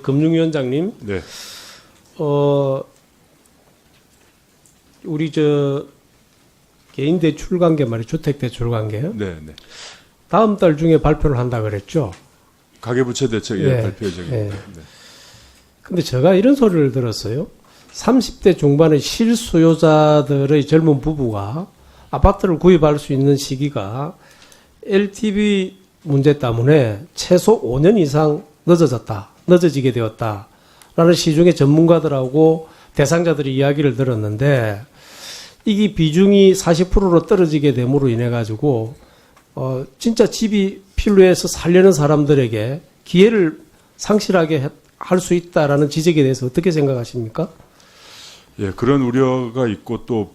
금융위원장님, 네. 우리 개인 대출 관계 말이에요. 주택 대출 관계요. 네, 네. 다음 달 중에 발표를 한다 그랬죠. 가계부채 대책 네. 발표 예정입니다. 네. 네. 근데 제가 이런 소리를 들었어요. 30대 중반의 실수요자들의 젊은 부부가 아파트를 구입할 수 있는 시기가 LTV 문제 때문에 최소 5년 이상 늦어지게 되었다라는 시중의 전문가들하고 대상자들이 이야기를 들었는데, 이게 비중이 40%로 떨어지게 됨으로 인해 가지고 진짜 집이 필요해서 살려는 사람들에게 기회를 상실하게 할 수 있다라는 지적에 대해서 어떻게 생각하십니까? 예, 그런 우려가 있고 또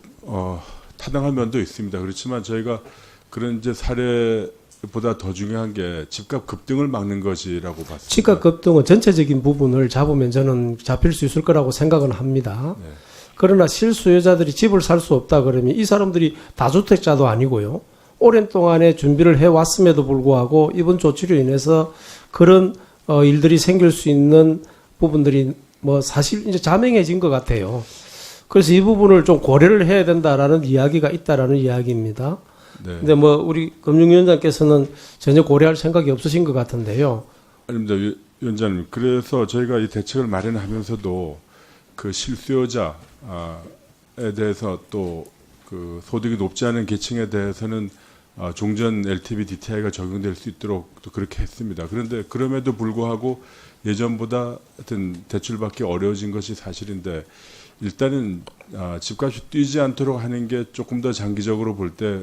타당한 면도 있습니다. 그렇지만 저희가 그런 이제 사례보다 더 중요한 게 집값 급등을 막는 것이라고 봤습니다. 집값 급등은 전체적인 부분을 잡으면 저는 잡힐 수 있을 거라고 생각은 합니다. 네. 그러나 실수요자들이 집을 살 수 없다 그러면 이 사람들이 다주택자도 아니고요. 오랜 동안에 준비를 해왔음에도 불구하고 이번 조치로 인해서 그런 일들이 생길 수 있는 부분들이 사실 이제 자명해진 것 같아요. 그래서 이 부분을 좀 고려를 해야 된다라는 이야기가 있다라는 이야기입니다. 네. 근데 우리 금융위원장께서는 전혀 고려할 생각이 없으신 것 같은데요. 아닙니다, 위원장님. 그래서 저희가 이 대책을 마련하면서도 그 실수요자에 대해서 또 그 소득이 높지 않은 계층에 대해서는 종전 LTV DTI가 적용될 수 있도록 또 그렇게 했습니다. 그런데 그럼에도 불구하고 예전보다 하여튼 대출받기 어려워진 것이 사실인데, 일단은 집값이 뛰지 않도록 하는 게 조금 더 장기적으로 볼 때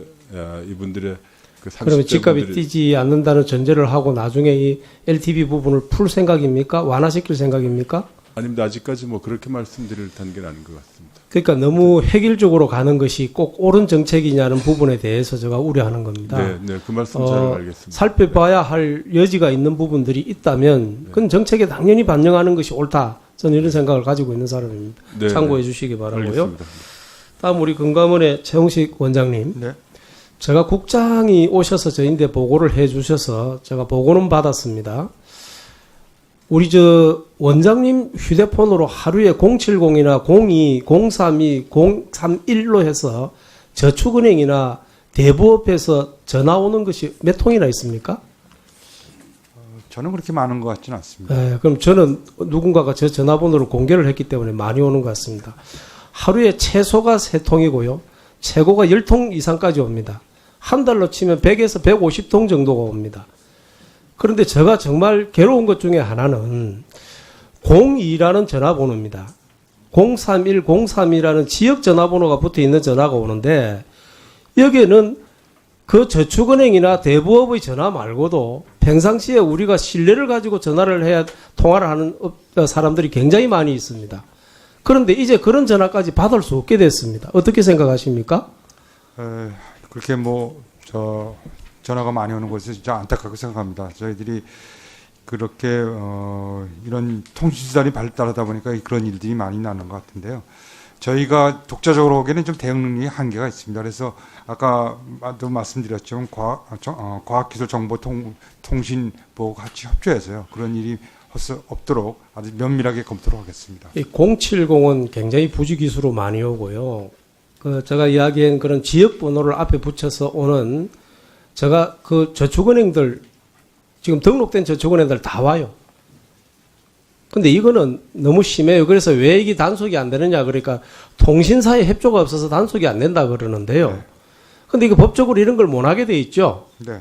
이분들의 그 30대 그러면 집값이 분들이 뛰지 않는다는 전제를 하고 나중에 이 LTV 부분을 풀 생각입니까? 완화시킬 생각입니까? 아닙니다. 아직까지 그렇게 말씀드릴 단계는 아닌 것 같습니다. 그러니까 너무 획일적으로 가는 것이 꼭 옳은 정책이냐는 부분에 대해서 제가 우려하는 겁니다. 네, 네, 그 말씀 잘 알겠습니다. 살펴봐야 할 여지가 있는 부분들이 있다면 그건 정책에 당연히 반영하는 것이 옳다. 저는 이런 생각을 가지고 있는 사람입니다. 네, 참고해 네. 주시기 바라고요. 알겠습니다. 다음 우리 금감원의 최홍식 원장님. 네. 제가 국장이 오셔서 저희한테 보고를 해 주셔서 제가 보고는 받았습니다. 우리 원장님 휴대폰으로 하루에 070이나 02, 032, 031로 해서 저축은행이나 대부업에서 전화 오는 것이 몇 통이나 있습니까? 저는 그렇게 많은 것 같지는 않습니다. 네, 그럼 저는 누군가가 저 전화번호를 공개를 했기 때문에 많이 오는 것 같습니다. 하루에 최소가 3통이고요. 최고가 10통 이상까지 옵니다. 한 달로 치면 100에서 150통 정도가 옵니다. 그런데 제가 정말 괴로운 것 중에 하나는 02라는 전화번호입니다. 031, 032라는 지역 전화번호가 붙어 있는 전화가 오는데, 여기에는 그 저축은행이나 대부업의 전화 말고도 평상시에 우리가 신뢰를 가지고 전화를 해야 통화를 하는 사람들이 굉장히 많이 있습니다. 그런데 이제 그런 전화까지 받을 수 없게 됐습니다. 어떻게 생각하십니까? 그렇게 전화가 많이 오는 것을 진짜 안타깝게 생각합니다. 저희들이 그렇게 이런 통신수단이 발달하다 보니까 그런 일들이 많이 나는 것 같은데요. 저희가 독자적으로 하기에는 좀 대응 능력이 한계가 있습니다. 그래서 아까도 말씀드렸지만 과학기술정보통신부하고 같이 협조해서요. 그런 일이 없도록 아주 면밀하게 검토를 하겠습니다. 070은 굉장히 부지기수로 많이 오고요. 제가 이야기한 그런 지역 번호를 앞에 붙여서 오는, 제가 그 저축은행들, 지금 등록된 저축은행들 다 와요. 근데 이거는 너무 심해요. 그래서 왜 이게 단속이 안 되느냐. 그러니까 통신사의 협조가 없어서 단속이 안 된다 그러는데요. 네. 근데 이거 법적으로 이런 걸 못 하게 돼 있죠. 네.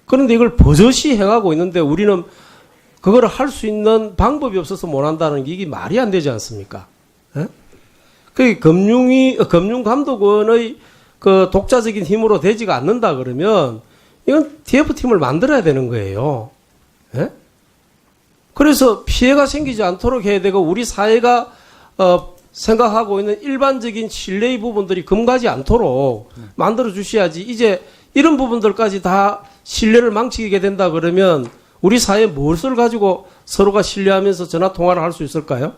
그런데 이걸 버젓이 해가고 있는데 우리는 그걸 할 수 있는 방법이 없어서 못 한다는 게 이게 말이 안 되지 않습니까? 예? 그 금융감독원의 그 독자적인 힘으로 되지가 않는다 그러면 이건 TF팀을 만들어야 되는 거예요. 예? 그래서 피해가 생기지 않도록 해야 되고, 우리 사회가 생각하고 있는 일반적인 신뢰의 부분들이 금가지 않도록 만들어 주셔야지, 이제 이런 부분들까지 다 신뢰를 망치게 된다 그러면 우리 사회에 무엇을 가지고 서로가 신뢰하면서 전화 통화를 할 수 있을까요?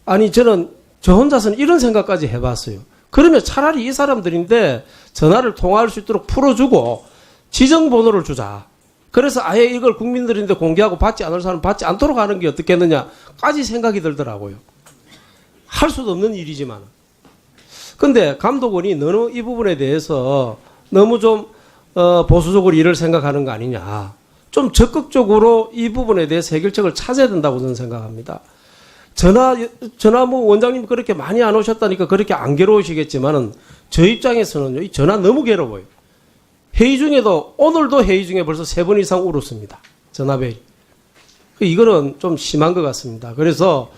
아니, 저는 저 혼자서는 이런 생각까지 해봤어요. 그러면 차라리 이 사람들인데 전화를 통화할 수 있도록 풀어주고 지정번호를 주자. 그래서 아예 이걸 국민들인데 공개하고 받지 않을 사람 받지 않도록 하는 게 어떻겠느냐까지 생각이 들더라고요. 할 수도 없는 일이지만. 근데 감독원이 너무 이 부분에 대해서 너무 좀 보수적으로 일을 생각하는 거 아니냐. 좀 적극적으로 이 부분에 대해서 해결책을 찾아야 된다고 저는 생각합니다. 전화 뭐 원장님 그렇게 많이 안 오셨다니까 그렇게 안 괴로우시겠지만은 저 입장에서는 이 전화 너무 괴로워요. 회의 중에도 오늘도 회의 중에 벌써 3번 이상 울었습니다. 전화벨이. 이거는 좀 심한 것 같습니다. 그래서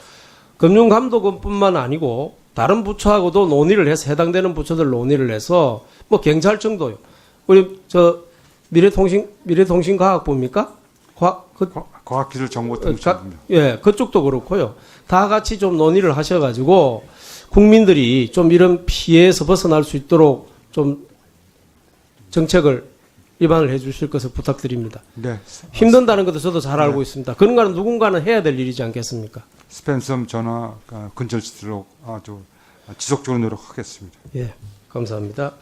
금융감독원뿐만 아니고 다른 부처하고도 논의를 해서 해당되는 부처들 논의를 해서 뭐 경찰청도요. 우리 저 미래통신과학부입니까? 과학기술정보통신부입니다. 예, 그쪽도 그렇고요. 다 같이 좀 논의를 하셔가지고 국민들이 좀 이런 피해에서 벗어날 수 있도록 좀 정책을 입안을 해 주실 것을 부탁드립니다. 네. 힘든다는 것도 저도 잘 알고 있습니다. 그런 거는 누군가는 해야 될 일이지 않겠습니까? 스팸섬 전화 근절시도록 아주 지속적으로 노력하겠습니다. 예, 감사합니다.